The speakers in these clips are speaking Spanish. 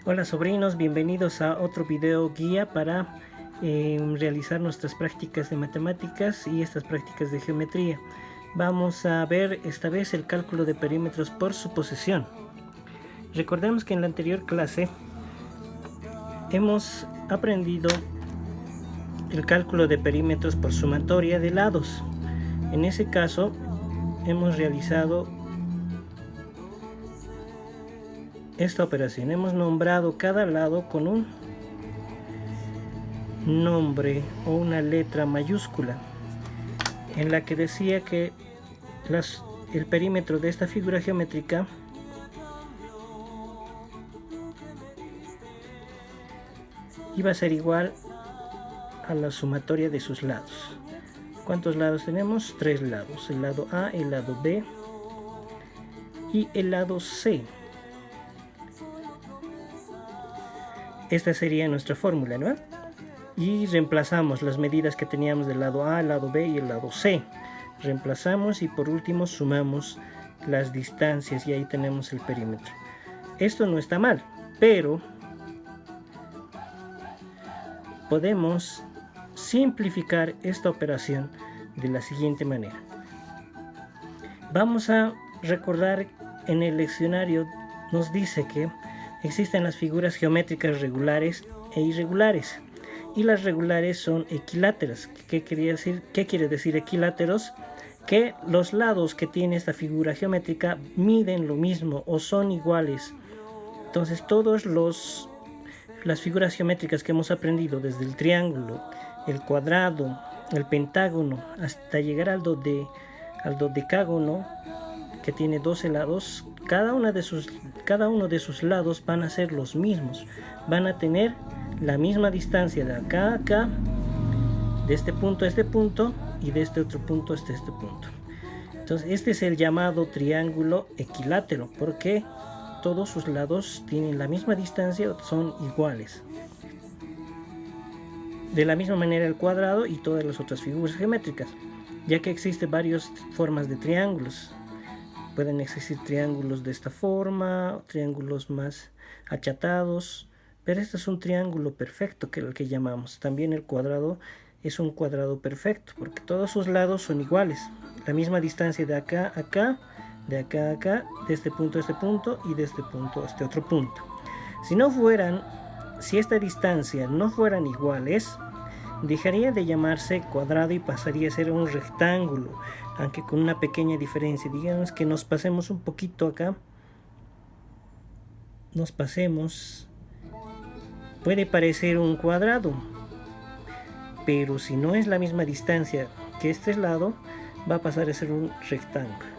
Hola sobrinos, bienvenidos a otro video guía para realizar nuestras prácticas de matemáticas y estas prácticas de geometría. Vamos a ver esta vez el cálculo de perímetros por suposición. Recordemos que en la anterior clase hemos aprendido el cálculo de perímetros por sumatoria de lados. En ese caso hemos realizado esta operación. Hemos nombrado cada lado con un nombre o una letra mayúscula, en la que decía que el perímetro de esta figura geométrica iba a ser igual a la sumatoria de sus lados. ¿Cuántos lados tenemos? 3 lados, el lado A, el lado B y el lado C. Esta sería nuestra fórmula, ¿no? Y reemplazamos las medidas que teníamos del lado A, el lado B y el lado C. Reemplazamos y por último sumamos las distancias y ahí tenemos el perímetro. Esto no está mal, pero podemos simplificar esta operación de la siguiente manera. Vamos a recordar, en el leccionario nos dice que existen las figuras geométricas regulares e irregulares, y las regulares son equiláteras. ¿Qué quiere decir equiláteros? Que los lados que tiene esta figura geométrica miden lo mismo o son iguales. Entonces las figuras geométricas que hemos aprendido, desde el triángulo, el cuadrado, el pentágono, hasta llegar al dodecágono, que tiene 12 lados, cada uno de sus lados van a ser los mismos, van a tener la misma distancia de acá a acá, de este punto a este punto y de este otro punto hasta este punto. Entonces este es el llamado triángulo equilátero, porque todos sus lados tienen la misma distancia, son iguales. De la misma manera el cuadrado y todas las otras figuras geométricas, ya que existen varias formas de triángulos. Pueden existir triángulos de esta forma, triángulos más achatados, pero este es un triángulo perfecto, que es el que llamamos. También el cuadrado es un cuadrado perfecto, porque todos sus lados son iguales, la misma distancia de acá a acá, de acá a acá, de este punto a este punto y de este punto a este otro punto. Si esta distancia no fueran iguales, dejaría de llamarse cuadrado y pasaría a ser un rectángulo, aunque con una pequeña diferencia. Digamos que nos pasemos un poquito acá, puede parecer un cuadrado, pero si no es la misma distancia que este lado, va a pasar a ser un rectángulo.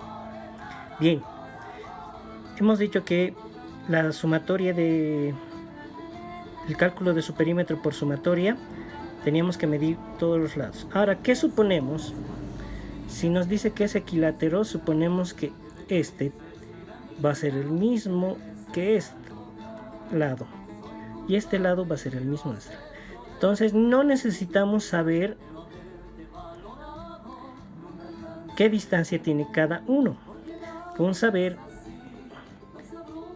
Bien, hemos dicho que la sumatoria el cálculo de su perímetro por sumatoria, teníamos que medir todos los lados. Ahora, ¿qué suponemos? Si nos dice que es equilátero, suponemos que este va a ser el mismo que este lado, y este lado va a ser el mismo. Entonces no necesitamos saber qué distancia tiene cada uno. Con saber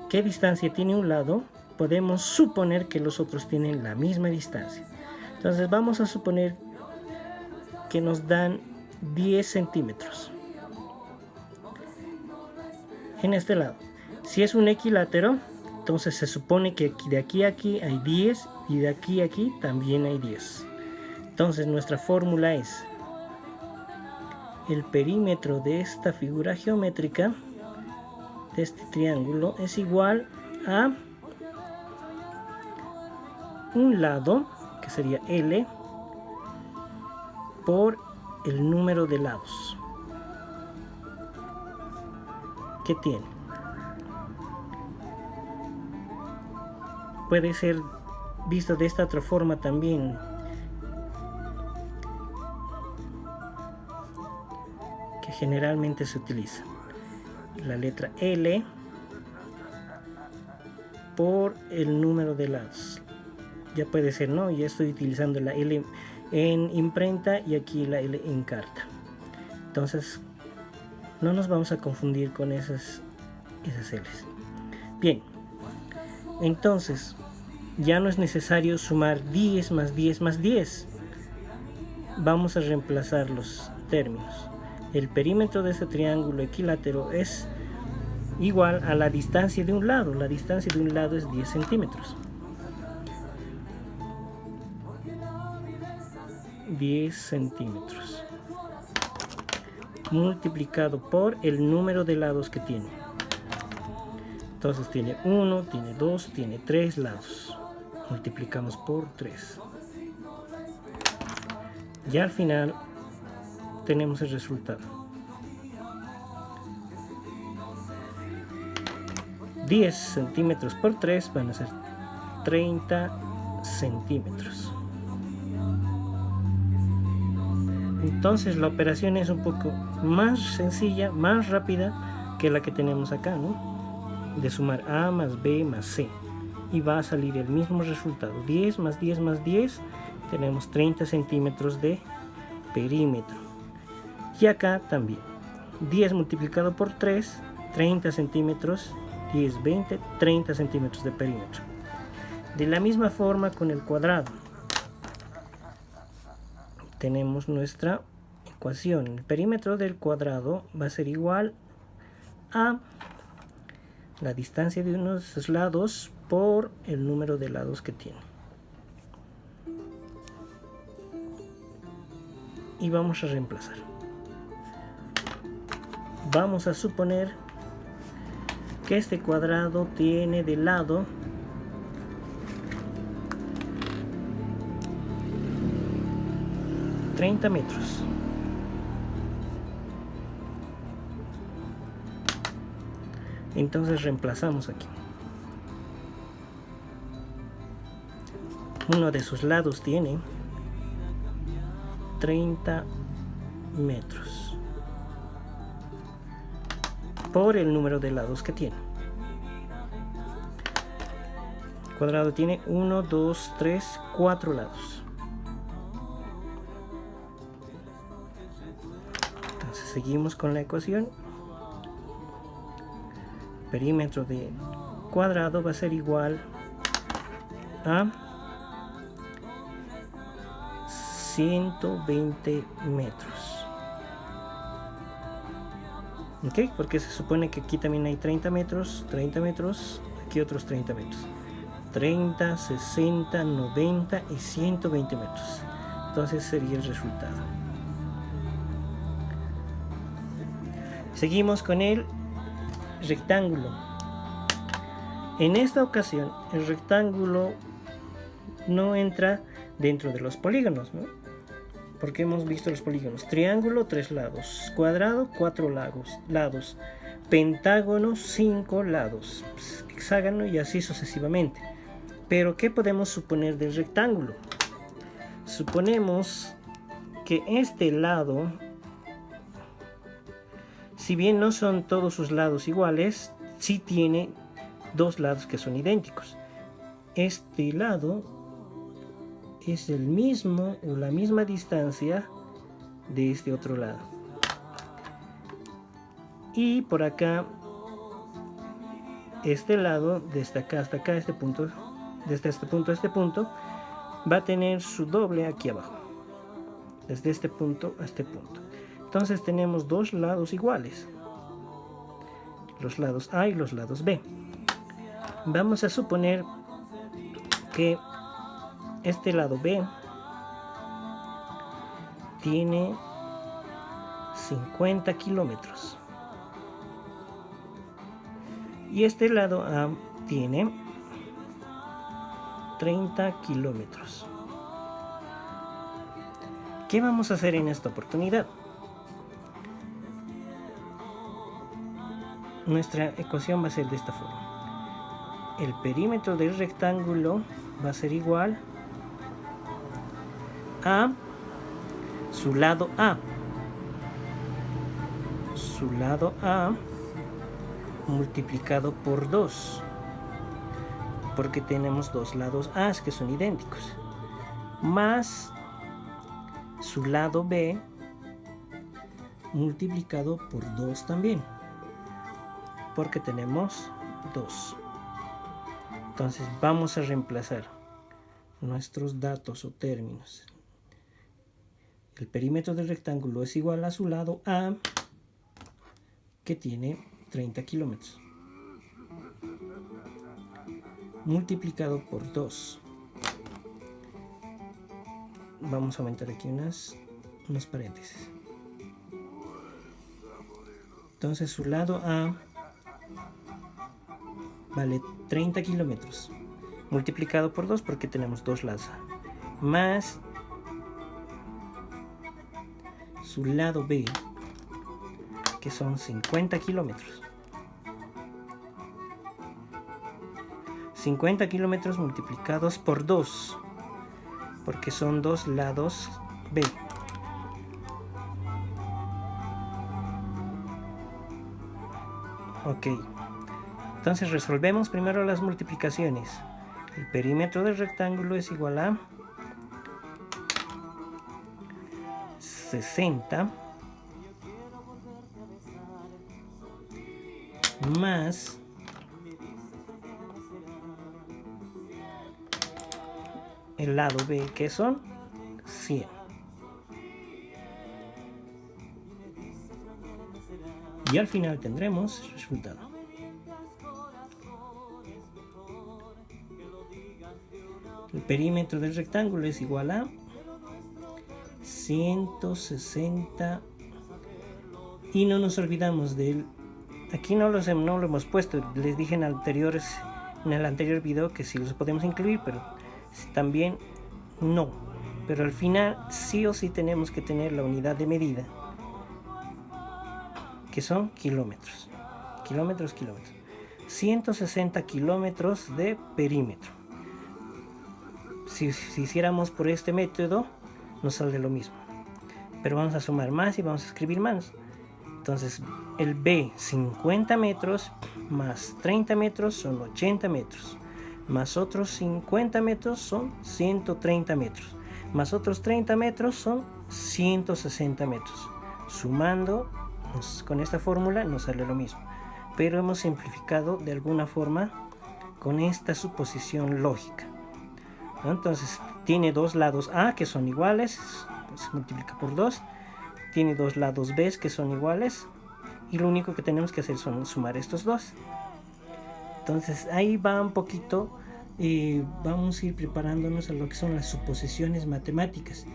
qué distancia tiene un lado, podemos suponer que los otros tienen la misma distancia. Entonces vamos a suponer que nos dan 10 centímetros en este lado. Si es un equilátero, entonces se supone que de aquí a aquí hay 10 y de aquí a aquí también hay 10. Entonces nuestra fórmula es: el perímetro de esta figura geométrica, de este triángulo, es igual a un lado, que sería L, por el número de lados que tiene. Puede ser visto de esta otra forma también, que generalmente se utiliza la letra L por el número de lados. Ya puede ser, ¿no? Ya estoy utilizando la L en imprenta y aquí la L en carta. Entonces no nos vamos a confundir con esas L's. Bien, Entonces, ya no es necesario sumar 10 más 10 más 10. Vamos a reemplazar los términos. El perímetro de este triángulo equilátero es igual a la distancia de un lado. La distancia de un lado es 10 centímetros. 10 centímetros multiplicado por el número de lados que tiene. Entonces tiene 1, tiene 2, tiene 3 lados. Multiplicamos por 3. Y al final tenemos el resultado. 10 centímetros por 3 van a ser 30 centímetros. Entonces la operación es un poco más sencilla, más rápida que la que tenemos acá, ¿no? De sumar A más B más C. Y va a salir el mismo resultado. 10 más 10 más 10. Tenemos 30 centímetros de perímetro. Y acá también. 10 multiplicado por 3, 30 centímetros. 10, 20, 30 centímetros de perímetro. De la misma forma con el cuadrado. Tenemos nuestra ecuación. El perímetro del cuadrado va a ser igual a la distancia de unos lados por el número de lados que tiene. Y vamos a reemplazar. Vamos a suponer que este cuadrado tiene de lado 30 metros. Entonces reemplazamos aquí. Uno de sus lados tiene 30 metros por el número de lados que tiene. El cuadrado tiene 1, 2, 3, 4 lados. Entonces seguimos con la ecuación. Perímetro de cuadrado va a ser igual a 120 metros. ¿Ok? Porque se supone que aquí también hay 30 metros, aquí otros 30 metros. 30, 60, 90 y 120 metros. Entonces sería el resultado. Seguimos con el rectángulo. En esta ocasión el rectángulo no entra dentro de los polígonos, ¿no? Porque hemos visto los polígonos: triángulo 3 lados, cuadrado 4 lados, pentágono 5 lados, hexágono y así sucesivamente. Pero ¿qué podemos suponer del rectángulo? Suponemos que este lado, si bien no son todos sus lados iguales, sí tiene dos lados que son idénticos. Este lado es el mismo o la misma distancia de este otro lado. Y por acá, este lado, desde acá hasta acá, este punto, desde este punto a este punto, va a tener su doble aquí abajo. Desde este punto a este punto. Entonces tenemos dos lados iguales. Los lados A y los lados B. Vamos a suponer que este lado B tiene 50 kilómetros. Y este lado A tiene 30 kilómetros. ¿Qué vamos a hacer en esta oportunidad? Nuestra ecuación va a ser de esta forma. El perímetro del rectángulo va a ser igual a su lado A. Su lado A multiplicado por 2. Porque tenemos dos lados A que son idénticos. Más su lado B multiplicado por 2 también. Porque tenemos 2. Entonces vamos a reemplazar nuestros datos o términos. El perímetro del rectángulo es igual a su lado A, que tiene 30 kilómetros, multiplicado por 2. Vamos a aumentar aquí unos paréntesis. Entonces su lado A vale 30 kilómetros, multiplicado por 2 porque tenemos dos lados A, más su lado B, que son 50 kilómetros. 50 kilómetros multiplicados por 2, porque son dos lados B. Ok, entonces resolvemos primero las multiplicaciones. El perímetro del rectángulo es igual a 60 más el lado B, que son 100. Y al final tendremos el resultado. El perímetro del rectángulo es igual a 160. Y no nos olvidamos del... Aquí no lo hemos puesto. Les dije en el anterior video que sí los podemos incluir, pero también no. Pero al final sí o sí tenemos que tener la unidad de medida, que son kilómetros. 160 kilómetros de perímetro. Si hiciéramos por este método, nos sale lo mismo. Pero vamos a sumar más y vamos a escribir más. Entonces, el B, 50 metros, más 30 metros son 80 metros. Más otros 50 metros son 130 metros. Más otros 30 metros son 160 metros. Sumando, con esta fórmula nos sale lo mismo. Pero hemos simplificado de alguna forma con esta suposición lógica. Entonces, tiene dos lados A que son iguales, pues se multiplica por 2. Tiene dos lados B que son iguales. Y lo único que tenemos que hacer son sumar estos dos. Entonces, ahí va un poquito. Vamos a ir preparándonos a lo que son las suposiciones matemáticas.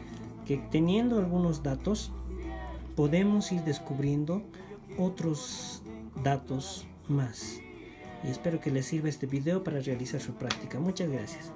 Que teniendo algunos datos, podemos ir descubriendo otros datos más. Y espero que les sirva este video para realizar su práctica. Muchas gracias.